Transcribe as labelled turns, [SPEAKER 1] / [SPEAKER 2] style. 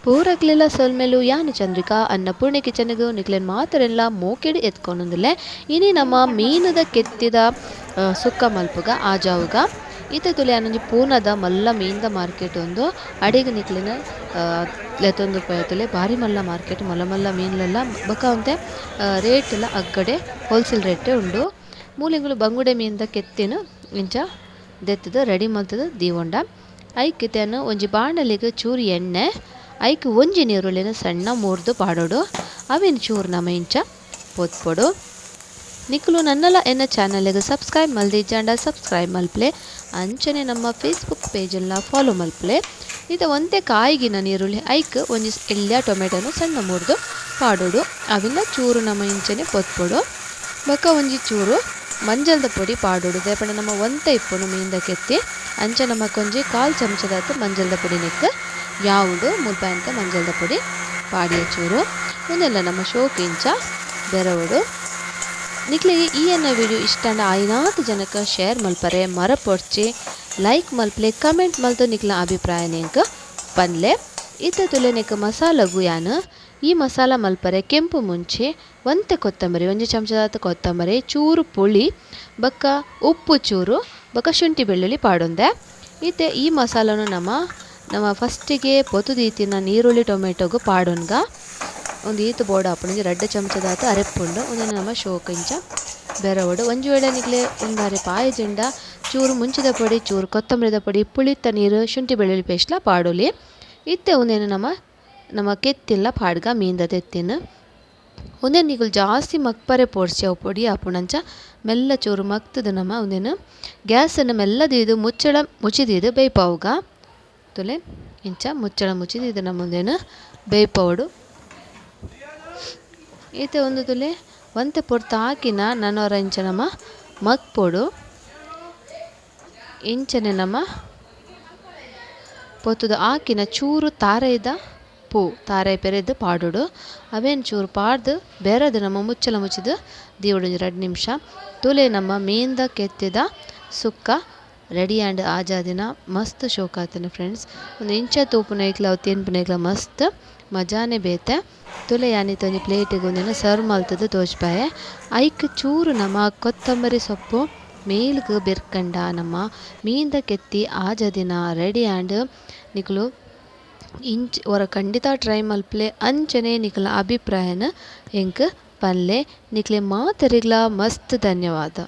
[SPEAKER 1] ಪೂರಕ್ಲೆಲ್ಲ ಸೊಲ್ಮೆಲು ಯಾನು ಚಂದ್ರಿಕಾ ಅನ್ನಪೂರ್ಣೆ ಕಿಚನ್ಗೂ ನಿಕ್ಲೆನ್ ಮಾತರೆಲ್ಲ ಮೋಕೆಡಿ ಎತ್ಕೊಂಡೊಂದಿಲ್ಲೆ ಇನಿ ನಮ್ಮ ಮೀನದ ಕೆತ್ತಿದ ಸುಕ್ಕ ಮಲ್ಪುಗ ಆಜಾವುಗ ಈತ ತುಲೆ ಅನ್ನೊಂಜಿ ಪೂನದ ಮಲ್ಲ ಮೀನ್ದ ಮಾರ್ಕೆಟ್ ಒಂದು ಅಡಿಗೆ ನಿಕ್ಲೆನ ಲೆತೊಂದು ತುಲೆ ಬಾರಿ ಮಲ್ಲ ಮಾರ್ಕೆಟ್ ಮಲ್ಲ ಮಲ್ಲ ಮೀನ್ಲೆಲ್ಲ ಬೊಕ ಒಂತೆ ರೇಟ್ ಎಲ್ಲ ಅಗ್ಗಡೆ ಹೋಲ್ಸೇಲ್ ರೇಟೇ ಉಂಡು ಮೂಲಿಂಗುಲು ಬಂಗುಡೆ ಮೀನ್ದ ಕೆತ್ತಿನ ಇಂಚ ದೆತ್ತದ ರೆಡಿ ಮಲ್ತದ ದೀವೊಂಡ ಐಕ್ ಇತೆನು ಒಂಜಿ ಬಾಣಲಿಗೆ ಚೂರು ಎಣ್ಣೆ ಐಕ್ ಒಂಜಿ ನೀರುಳ್ಳಿನ ಸಣ್ಣ ಮೂರ್ದು ಪಾಡೋಡು ಅವೇನು ಚೂರು ನಮ ಇಂಚ ಪೊತ್ಪೊಡು ನಿಕ್ಲು ನನ್ನಲ ಎನ್ನ ಚಾನಲ್ಗೆ ಸಬ್ಸ್ಕ್ರೈಬ್ ಮಲ್ದಿಜ್ಜಾಂಡ ಸಬ್ಸ್ಕ್ರೈಬ್ ಮಲ್ಪ್ಲೆ ಅಂಚನೆ ನಮ್ಮ ಫೇಸ್ಬುಕ್ ಪೇಜೆಲ್ಲ ಫಾಲೋ ಮಲ್ಪ್ಲೆ ಇದು ಒಂದೇ ಕಾಯಿಗಿನ ನೀರುಳ್ಳಿ ಐಕ್ ಒಂಜಿ ಎಳ್ಳ ಟೊಮೆಟೊನು ಸಣ್ಣ ಮೂರ್ದು ಪಾಡೋಡು ಅವೆಲ್ಲ ಚೂರು ನಮ್ಮ ಇಂಚನೆ ಪೊತ್ಪೊಡು ಬೊಕ ಒಂಜಿ ಚೂರು ಮಂಜಲ್ದ ಪೊಡಿ ಪಾಡೋಡು ದೇಪಂಡ ನಮ್ಮ ಒಂತೆ ಇಪ್ಪುನು ಮೀನ್ದ ಕೆತ್ತಿ ಅಂಚ ನಮಕೊಂಜಿ 1/4 ಚಮಚದಾತು ಮಂಜಲ್ದ ಪೊಡಿ ನಿಕ್ಕ ಯಾವುದು ಮುಲ್ಪಾಯಂತ ಮಂಜಲ್ದ ಪೊಡಿ ಪಾಡಿಯ ಚೂರು ಒಂದೆಲ್ಲ ನಮ್ಮ ಶೋಕ್ ಇಂಚ ಬೆರವಡು ನಿಕ್ಲಿಗೆ ಈ ಎನ್ನ ವಿಡಿಯೋ ಇಷ್ಟ ಐನಾತು ಜನಕ್ಕೆ ಶೇರ್ ಮಲ್ಪರೆ ಮರಪೊಡ್ಚಿ ಲೈಕ್ ಮಲ್ಪ್ಲೆ ಕಮೆಂಟ್ ಮಲ್ತು ನಿಕ್ಲ ಅಭಿಪ್ರಾಯ ನೆಂಕ ಪನ್ಲೆ ಇತ್ತ ತುಲೆ ನೆಕ್ ಮಸಾಲಗು ಯಾನು ಈ ಮಸಾಲ ಮಲ್ಪರೆ ಕೆಂಪು ಮುಂಚೆ ಒಂತೆ ಕೊತ್ತಂಬರಿ ಒಂಜಿ ಚಮಚದಾತ ಕೊತ್ತಂಬರಿ ಚೂರು ಪುಳಿ ಬಕ್ಕ ಉಪ್ಪು ಚೂರು ಬಕ್ಕ ಶುಂಠಿ ಬೆಳ್ಳುಳ್ಳಿ ಪಾಡೊಂದೆ ಇತ್ತೆ ಈ ಮಸಾಲನು ನಮ್ಮ ಫಸ್ಟಿಗೆ ಪೊತುದೀತಿನ ನೀರುಳ್ಳಿ ಟೊಮೆಟೊಗು ಪಾಡೊನ್ಗ ಒಂದು ಈತು ಬೋಡ ಹಾಪುಂಡು ರಡ್ಡ ಚಮಚದಾತ ಅರೆಪ್ಪುಂಡು ಒಂದು ನಮ್ಮ ಶೋಕ ಇಂಚ ಬೆರವಡು ಒಂಜಿ ವೇಳೆ ನಿಕ್ಲೆ ಒಂದಾರೆ ಪಾಯಜೆಂಡ ಚೂರು ಮುಂಚಿದ ಪೊಡಿ ಚೂರು ಕೊತ್ತಂಬರಿದ ಪೊಡಿ ಪುಳಿತ ನೀರು ಶುಂಠಿ ಬೆಳ್ಳುಳ್ಳಿ ಪೇಸ್ಟ್ಲ ಪಾಡೊಲಿ ಇತ್ತೆ ಒಂದೇನು ನಮ್ಮ ಕೆತ್ತಿಲ್ಲ ಪಾಡ್ಗ ಮೀನ್ದ ತೆತ್ತಿನ ಒಂದೇನು ನಿಗುಲು ಜಾಸ್ತಿ ಮಕ್ಪರೆ ಪೋಡ್ಸಿ ಅವು ಪೊಡಿ ಹಾಪುಂಡಂಚ ಮೆಲ್ಲ ಚೂರು ಮಕ್ತದ ನಮ್ಮ ಒಂದೇನು ಗ್ಯಾಸನ್ನು ಮೆಲ್ಲದಿದು ಮುಚ್ಚಳ ಮುಚ್ಚಿದಿದು ಬೇಯ್ಪಾವುಗ ತುಲೆ ಇಂಚ ಮುಚ್ಚಳ ಮುಚ್ಚಿದಿದು ನಮ್ಮ ಒಂದೇನು ಬೇಯ್ಪವುಡು ಈತೆ ಒಂದು ತುಲೆ ಒಂತೆ ಪೊರ್ತು ಹಾಕಿನ ನನ್ನವರ ಇಂಚ ನಮ್ಮ ಮಕ್ಪೊಡು ಇಂಚನೆ ನಮ್ಮ ಪೊತ್ತುದು ಹಾಕಿನ ಚೂರು ತಾರೆದ ತಾರೆ ಪೆರೆದು ಪಾಡೋಡು ಅವೇನು ಚೂರು ಪಾಡ್ದು ಬೆರೆದು ನಮ್ಮ ಮುಚ್ಚಲ ಮುಚ್ಚಿದು ದೀವಡು 2 ನಿಮಿಷ ತುಲೆ ನಮ್ಮ ಮೀನ್ದ ಕೆತ್ತಿದ ಸುಕ್ಕ ರೆಡಿ ಆ್ಯಂಡ್ ಆಜಾದಿನ ಮಸ್ತ್ ಶೋಕ ಆತನ ಫ್ರೆಂಡ್ಸ್ ಒಂದು ಇಂಚ ತೂಪುನ ಇಕ್ಲ ಅವು ತಿನ್ಪುನ ಇಕ್ಲ ಮಸ್ತ್ ಮಜಾನೆ ಬೇತೆ ತುಲೆ ಯಾನಿತ್ತು ಒಂದು ಪ್ಲೇಟಿಗೆ ಒಂದಿನ ಸರ್ವ್ ಮಲ್ತದ್ದು ತೋಚ್ಪಾಯೆ ಐಕ್ ಚೂರು ನಮ್ಮ ಕೊತ್ತಂಬರಿ ಸೊಪ್ಪು ಮೇಲ್ಗೆ ಬೆರ್ಕಂಡ ನಮ್ಮ ಮೀನ್ದ ಕೆತ್ತಿ ಆಜದಿನ ರೆಡಿ ಆ್ಯಂಡ್ ನಿಕ್ಲು ಹೊರ ಖಂಡಿತ ಟ್ರೈ ಮಲ್ಪ್ಲೆ ಅಂಚನೆ ನಿಕ್ಲ ಅಭಿಪ್ರಾಯನ ಎಂಕ್ ಪನ್ಲೆ ನಿಕ್ಲೆ ಮಾತರಿಗ್ಲ ಮಸ್ತ್ ಧನ್ಯವಾದ.